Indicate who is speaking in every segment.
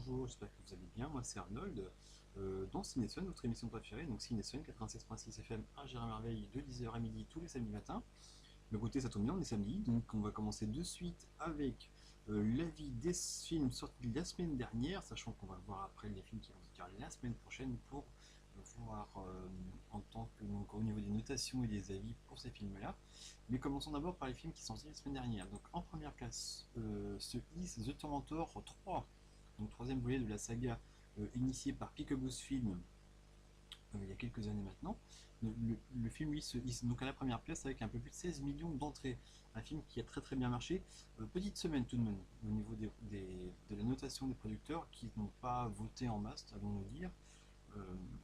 Speaker 1: bonjour, j'espère que vous allez bien, moi c'est Arnold, dans Cinéson, votre émission préférée, donc Cinéson 96.6 FM à Gérard-Merveille de 10h à midi tous les samedis matins. Mais écoutez, ça tombe bien, on est samedi, donc on va commencer de suite avec l'avis des films sortis la semaine dernière, sachant qu'on va voir après les films qui vont sortir la semaine prochaine pour voir en tant que donc, au niveau des notations et des avis pour ces films-là. Mais commençons d'abord par les films qui sont sortis la semaine dernière. Donc en première place se hisse The Tormentor 3, donc troisième volet de la saga initiée par Peekaboo's Film il y a quelques années maintenant. Le film lui se hisse donc à la première place avec un peu plus de 16 millions d'entrées. Un film qui a très très bien marché. Petite semaine tout de même au niveau de la notation des producteurs qui n'ont pas voté en masse, allons-nous dire,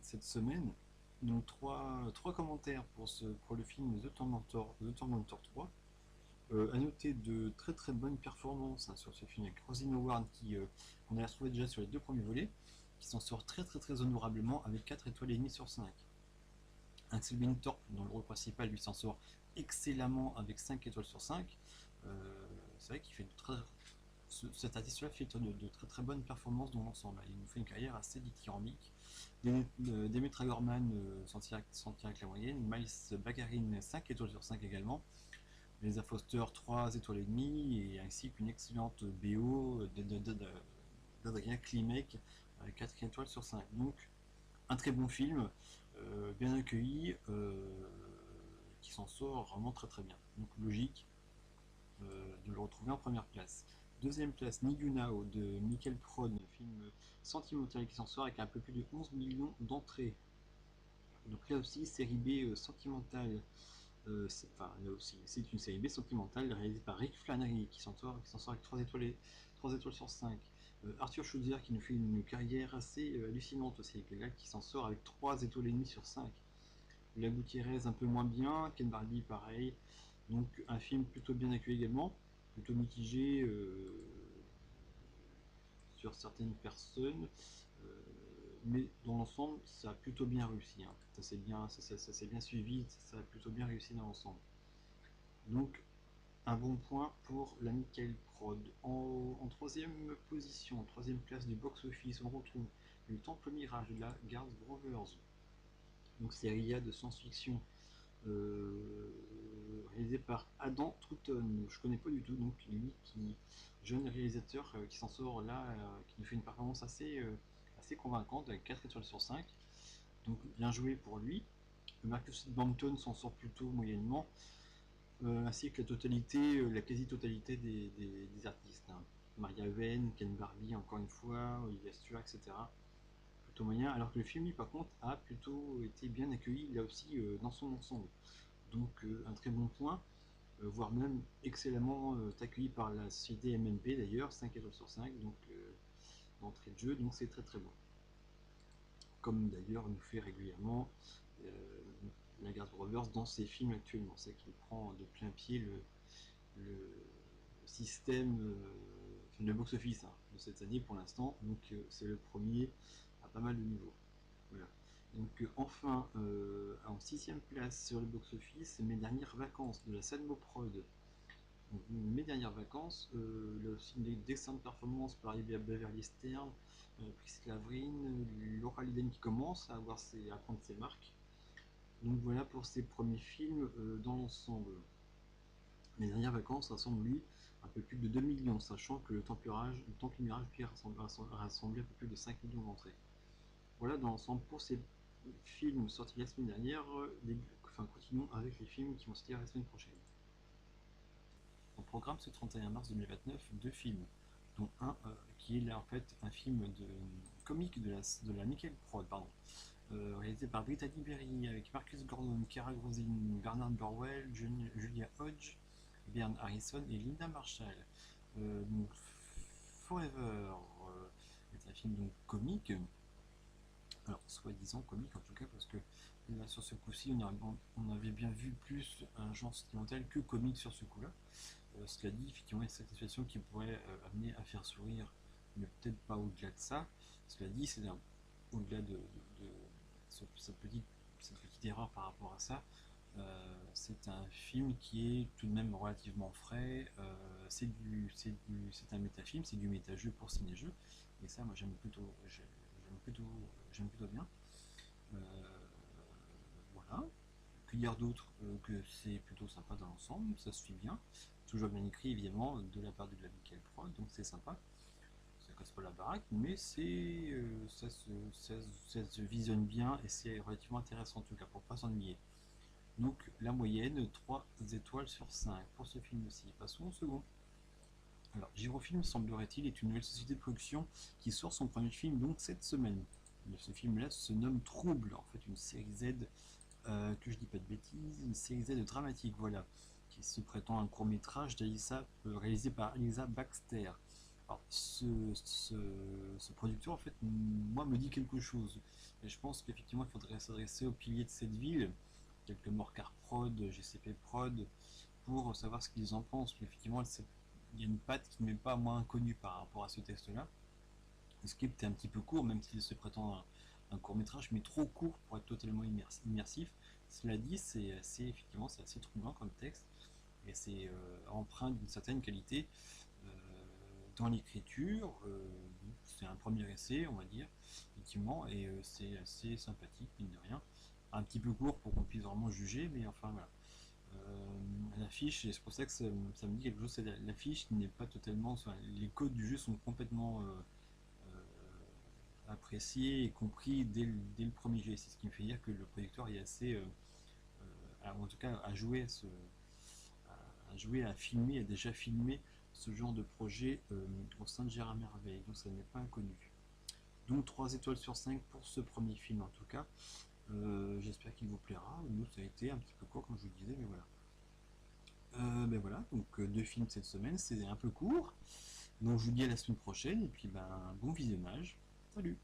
Speaker 1: cette semaine. Donc trois commentaires pour le film The Tormentor 3. À noter de très très bonnes performances sur ce film avec Rosine Howard qu'on a retrouvé déjà sur les deux premiers volets, qui s'en sort très très très honorablement avec 4 étoiles et demie sur 5. Axel Winthorpe dans le rôle principal lui s'en sort excellemment avec 5 étoiles sur 5. C'est vrai qu'il fait cet artiste-là fait de très très bonnes performances dans l'ensemble. Il nous fait une carrière assez dithyrambique. Demetra Gorman s'en tire avec la moyenne. Miles Bagarin 5 étoiles sur 5 également. Lisa Foster 3 étoiles et demie, et ainsi qu'une excellente BO d'Adrien Klimek 4 étoiles sur 5. Donc un très bon film, bien accueilli, qui s'en sort vraiment très très bien. Donc logique de le retrouver en première place. Deuxième place, Need You Now de Michael Prone, film sentimental qui s'en sort avec un peu plus de 11 millions d'entrées. Donc là aussi, série B sentimentale. Là aussi, c'est une série B sentimentale réalisée par Rick Flannery qui s'en sort avec 3 étoiles sur 5. Arthur Schulzer qui nous fait une carrière assez hallucinante aussi, qui s'en sort avec 3 étoiles et demie sur 5. La Gutiérrez un peu moins bien, Ken Barbie pareil. Donc un film plutôt bien accueilli également, plutôt mitigé sur certaines personnes. Mais dans l'ensemble, ça a plutôt bien réussi. Hein. Ça s'est bien suivi, ça a plutôt bien réussi dans l'ensemble. Donc, un bon point pour la Michael Prod. En troisième position, troisième place du box-office, on retrouve le Temple Mirage de la Guard Brothers. Donc, série A de science-fiction réalisé par Adam Troughton. Je connais pas du tout, donc lui jeune réalisateur qui s'en sort là, qui nous fait une performance assez convaincante avec 4 étoiles sur 5. Donc bien joué pour lui. Marcus Bampton s'en sort plutôt moyennement, ainsi que la quasi-totalité des artistes. Hein. Maria Venn, Ken Barbie encore une fois, Olivia Stewart, etc. Plutôt moyen, alors que le film, lui, par contre, a plutôt été bien accueilli, là aussi, dans son ensemble. Donc un très bon point, voire même excellemment accueilli par la société MNP d'ailleurs, 5 étoiles sur 5, donc d'entrée de jeu, donc c'est très très bon. Comme d'ailleurs nous fait régulièrement la Guard Brothers dans ses films actuellement, c'est qu'il prend de plein pied le système, le box-office de cette année pour l'instant, donc c'est le premier à pas mal de niveaux. Voilà. Donc enfin, en sixième place sur le box-office, Mes dernières vacances de la Salmo Prod. Donc, Mes dernières vacances, là aussi d'excellentes performances pour arriver à Beverly Stern, Priscilla Vryn, Laura Linden qui commence à prendre ses marques. Donc voilà pour ces premiers films dans l'ensemble. Mes dernières vacances rassemblent lui un peu plus de 2 millions, sachant que le Temple Mirage lui a rassemblé un peu plus de 5 millions d'entrées. Voilà dans l'ensemble pour ces films sortis la semaine dernière. Continuons avec les films qui vont sortir la semaine prochaine. Au programme ce 31 mars 2029, deux films, dont un qui est là en fait un film comique de la Michael Prod, réalisé par Brittany Berry avec Marcus Gordon, Kara Grosine, Bernard Burwell, Julia Hodge, Bern Harrison et Linda Marshall. Donc, Forever est un film donc comique. Alors, soi-disant comique en tout cas, parce que là, sur ce coup-ci, on avait bien vu plus un genre sentimental que comique sur ce coup-là. Cela dit, effectivement, il y a cette situation qui pourrait amener à faire sourire, mais peut-être pas au-delà de ça. Cela dit, c'est au-delà de cette petite erreur par rapport à ça. C'est un film qui est tout de même relativement frais. C'est un métafilm, c'est du méta-jeu pour ciné-jeu. Et ça, moi, j'aime plutôt bien. Euh, voilà. Que dire d'autre que c'est plutôt sympa dans l'ensemble, ça se suit bien. Toujours bien écrit, évidemment, de la part de la Michael Prod, donc c'est sympa. Ça casse pas la baraque, mais ça se visionne bien et c'est relativement intéressant en tout cas pour pas s'ennuyer. Donc la moyenne, 3 étoiles sur 5 pour ce film aussi. Passons au second. Alors, Girofilm, semblerait-il, est une nouvelle société de production qui sort son premier film donc cette semaine. Ce film-là se nomme Trouble, en fait une série Z, que je dis pas de bêtises, une série Z dramatique, voilà, qui se prétend un court-métrage réalisé par Elisa Baxter. Alors, ce producteur, en fait, moi, me dit quelque chose. Et je pense qu'effectivement, il faudrait s'adresser aux piliers de cette ville, tels que Morcar Prod, GCP Prod, pour savoir ce qu'ils en pensent. Mais effectivement, il y a une patte qui ne m'est pas moins inconnue par rapport à ce texte-là. Le script est un petit peu court, même s'il se prétend un court métrage, mais trop court pour être totalement immersif. Cela dit, effectivement c'est assez troublant comme texte et c'est empreint d'une certaine qualité euh, dans l'écriture. C'est un premier essai, on va dire, effectivement, et c'est assez sympathique, mine de rien. Un petit peu court pour qu'on puisse vraiment juger, mais enfin voilà. L'affiche, et c'est pour ça que ça me dit quelque chose, c'est l'affiche n'est pas totalement. Enfin, les codes du jeu sont complètement appréciés et compris dès le premier jet. C'est ce qui me fait dire que le producteur est assez. En tout cas, à filmer, a déjà filmé ce genre de projet au sein de Gérard Merveille. Donc ça n'est pas inconnu. Donc 3 étoiles sur 5 pour ce premier film en tout cas. J'espère qu'il vous plaira. Nous, ça a été un petit peu court, comme je vous le disais, mais voilà. Ben voilà, donc 2 films cette semaine, c'est un peu court. Donc je vous dis à la semaine prochaine, et puis ben bon visionnage. Salut!